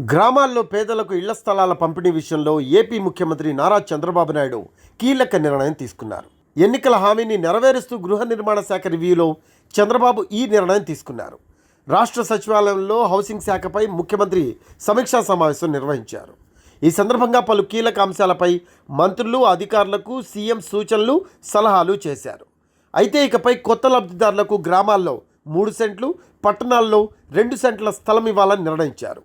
గ్రామాల్లో పేదలకు ఇళ్ల స్థలాల పంపిణీ విషయంలో ఏపీ ముఖ్యమంత్రి నారా చంద్రబాబు నాయుడు కీలక నిర్ణయం తీసుకున్నారు. ఎన్నికల హామీని నెరవేరుస్తూ గృహ నిర్మాణ శాఖ రివ్యూలో చంద్రబాబు ఈ నిర్ణయం తీసుకున్నారు. రాష్ట్ర సచివాలయంలో హౌసింగ్ శాఖపై ముఖ్యమంత్రి సమీక్షా సమావేశం నిర్వహించారు. ఈ సందర్భంగా పలు కీలక అంశాలపై మంత్రులు, అధికారులకు సీఎం సూచనలు, సలహాలు చేశారు. అయితే ఇకపై కొత్త లబ్ధిదారులకు గ్రామాల్లో 3 సెంట్లు, పట్టణాల్లో 2 సెంట్ల స్థలం ఇవ్వాలని నిర్ణయించారు.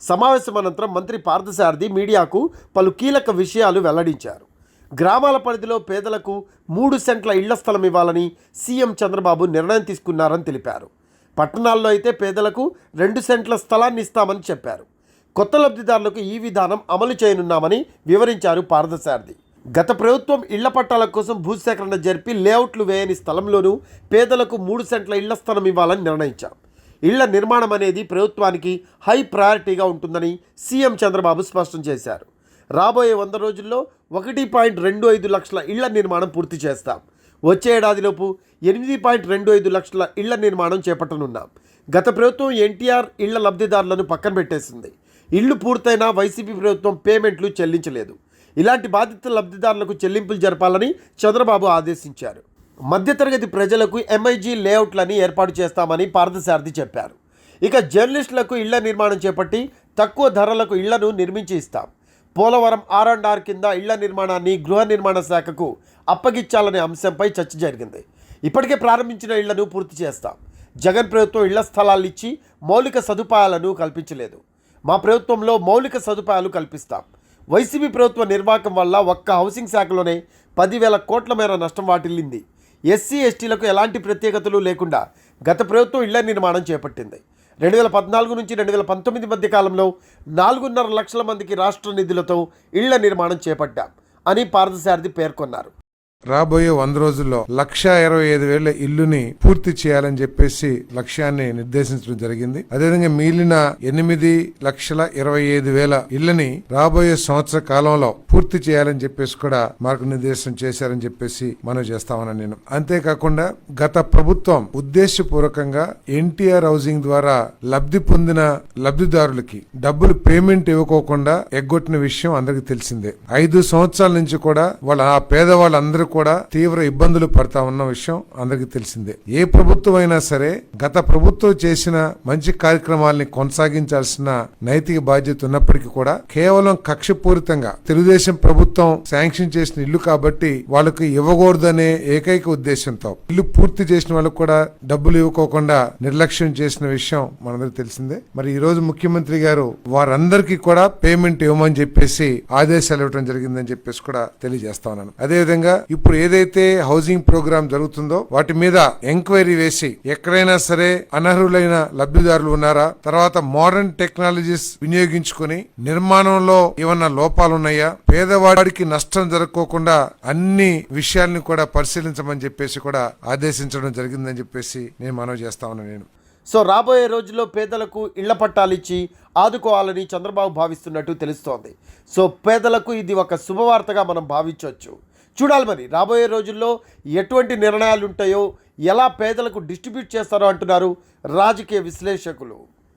సమావేశం అనంతరం మంత్రి పార్థసారథి మీడియాకు పలు కీలక విషయాలు వెల్లడించారు. గ్రామాల పరిధిలో పేదలకు 3 సెంట్ల ఇళ్ల స్థలం ఇవ్వాలని సీఎం చంద్రబాబు నిర్ణయం తీసుకున్నారని తెలిపారు. పట్టణాల్లో అయితే పేదలకు 2 సెంట్ల స్థలాన్ని ఇస్తామని చెప్పారు. కొత్త లబ్ధిదారులకు ఈ విధానం అమలు చేయనున్నామని వివరించారు పార్థసారథి. గత ప్రభుత్వం ఇళ్ల పట్టాల కోసం భూసేకరణ జరిపి లేఅవుట్లు వేయని స్థలంలోనూ పేదలకు 3 సెంట్ల ఇళ్ల స్థలం ఇవ్వాలని నిర్ణయించాం. ఇళ్ల నిర్మాణం అనేది ప్రభుత్వానికి హై ప్రయారిటీగా ఉంటుందని సీఎం చంద్రబాబు స్పష్టం చేశారు. రాబోయే 100 రోజుల్లో 1.25 లక్షల ఇళ్ల నిర్మాణం పూర్తి చేస్తాం. వచ్చే ఏడాదిలోపు 8.25 లక్షల ఇళ్ల నిర్మాణం చేపట్టనున్నాం. గత ప్రభుత్వం ఎన్టీఆర్ ఇళ్ల లబ్ధిదారులను పక్కన పెట్టేసింది. ఇళ్లు పూర్తయినా వైసీపీ ప్రభుత్వం పేమెంట్లు చెల్లించలేదు. ఇలాంటి బాధిత లబ్ధిదారులకు చెల్లింపులు జరపాలని చంద్రబాబు ఆదేశించారు. మధ్యతరగతి ప్రజలకు ఎంఐజీ లేఅవుట్లని ఏర్పాటు చేస్తామని పార్థసారథి చెప్పారు. ఇక జర్నలిస్టులకు ఇళ్ల నిర్మాణం చేపట్టి తక్కువ ధరలకు ఇళ్లను నిర్మించి ఇస్తాం. పోలవరం R&R కింద ఇళ్ల నిర్మాణాన్ని గృహ నిర్మాణ శాఖకు అప్పగించాలనే అంశంపై చర్చ జరిగింది. ఇప్పటికే ప్రారంభించిన ఇళ్లను పూర్తి చేస్తాం. జగన్ ప్రభుత్వం ఇళ్ల స్థలాలు ఇచ్చి మౌలిక సదుపాయాలను కల్పించలేదు. మా ప్రభుత్వంలో మౌలిక సదుపాయాలు కల్పిస్తాం. వైసీపీ ప్రభుత్వ నిర్వాహకం వల్ల ఒక్క హౌసింగ్ శాఖలోనే 10,000 కోట్ల మేర నష్టం వాటిల్లింది. ఎస్సీ, ఎస్టీలకు ఎలాంటి ప్రత్యేకతలు లేకుండా గత ప్రభుత్వం ఇళ్ల నిర్మాణం చేపట్టింది. 2014 నుంచి 2019 మధ్య కాలంలో 4.5 లక్షల మందికి రాష్ట్ర నిధులతో ఇళ్ల నిర్మాణం చేపట్టాం అని పార్థసారథి పేర్కొన్నారు. రాబోయే 100 రోజుల్లో 1,25,000 ఇల్లుని పూర్తి చేయాలని చెప్పేసి లక్ష్యాన్ని నిర్దేశించడం జరిగింది. అదేవిధంగా మిగిలిన 8,25,000 ఇళ్లని రాబోయే సంవత్సర కాలంలో పూర్తి చేయాలని చెప్పేసి కూడా మార్గనిర్దేశం చేశారని చెప్పేసి మనం చేస్తామని నేను. అంతేకాకుండా గత ప్రభుత్వం ఉద్దేశపూర్వకంగా ఎన్టీఆర్ హౌసింగ్ ద్వారా లబ్ధి పొందిన లబ్ధిదారులకి డబ్బులు పేమెంట్ ఇవ్వకోకుండా ఎగ్గొట్టిన విషయం అందరికి తెలిసిందే. 5 సంవత్సరాల నుంచి కూడా ఆ పేదవాళ్ళందరూ కూడా తీవ్ర ఇబ్బందులు పడతా ఉన్న విషయం అందరికీ తెలిసిందే. ఏ ప్రభుత్వం అయినా సరే గత ప్రభుత్వం చేసిన మంచి కార్యక్రమాలని కొనసాగించాల్సిన నైతిక బాధ్యత ఉన్నప్పటికీ కూడా కేవలం కక్షపూరితంగా తెలుగుదేశం ప్రభుత్వం శాంక్షన్ చేసిన ఇల్లు కాబట్టి వాళ్ళకి ఇవ్వకూడదనే ఏకైక ఉద్దేశంతో ఇల్లు పూర్తి చేసిన వాళ్ళకు కూడా డబ్బులు ఇవ్వకోకుండా నిర్లక్ష్యం చేసిన విషయం మనందరికీ తెలిసిందే. మరి ఈ రోజు ముఖ్యమంత్రి గారు వారందరికీ కూడా పేమెంట్ ఇవ్వమని చెప్పేసి ఆదేశాలు ఇవ్వడం జరిగిందని చెప్పేసి కూడా తెలియజేస్తా ఉన్నాను. అదేవిధంగా ఇప్పుడు ఏదైతే హౌసింగ్ ప్రోగ్రామ్ జరుగుతుందో వాటి మీద ఎంక్వైరీ వేసి ఎక్కడైనా సరే అనర్హులైన లబ్ధిదారులు ఉన్నారా, తర్వాత మోడర్న్ టెక్నాలజీస్ వినియోగించుకుని నిర్మాణంలో ఏమన్నా లోపాలు ఉన్నాయా, పేదవాడికి నష్టం జరగకోకుండా అన్ని విషయాలను కూడా పరిశీలించమని చెప్పేసి కూడా ఆదేశించడం జరిగిందని చెప్పేసి నేను మనవి చేస్తా ఉన్నాను. సో రాబోయే రోజుల్లో పేదలకు ఇళ్ల పట్టాలు ఇచ్చి ఆదుకోవాలని చంద్రబాబు భావిస్తున్నట్టు తెలుస్తోంది. సో పేదలకు ఇది ఒక శుభవార్తగా మనం భావించవచ్చు. చూడాలి మరి రాబోయే రోజుల్లో ఎటువంటి నిర్ణయాలు ఉంటాయో, ఎలా పేదలకు డిస్ట్రిబ్యూట్ చేస్తారో అంటున్నారు రాజకీయ విశ్లేషకులు.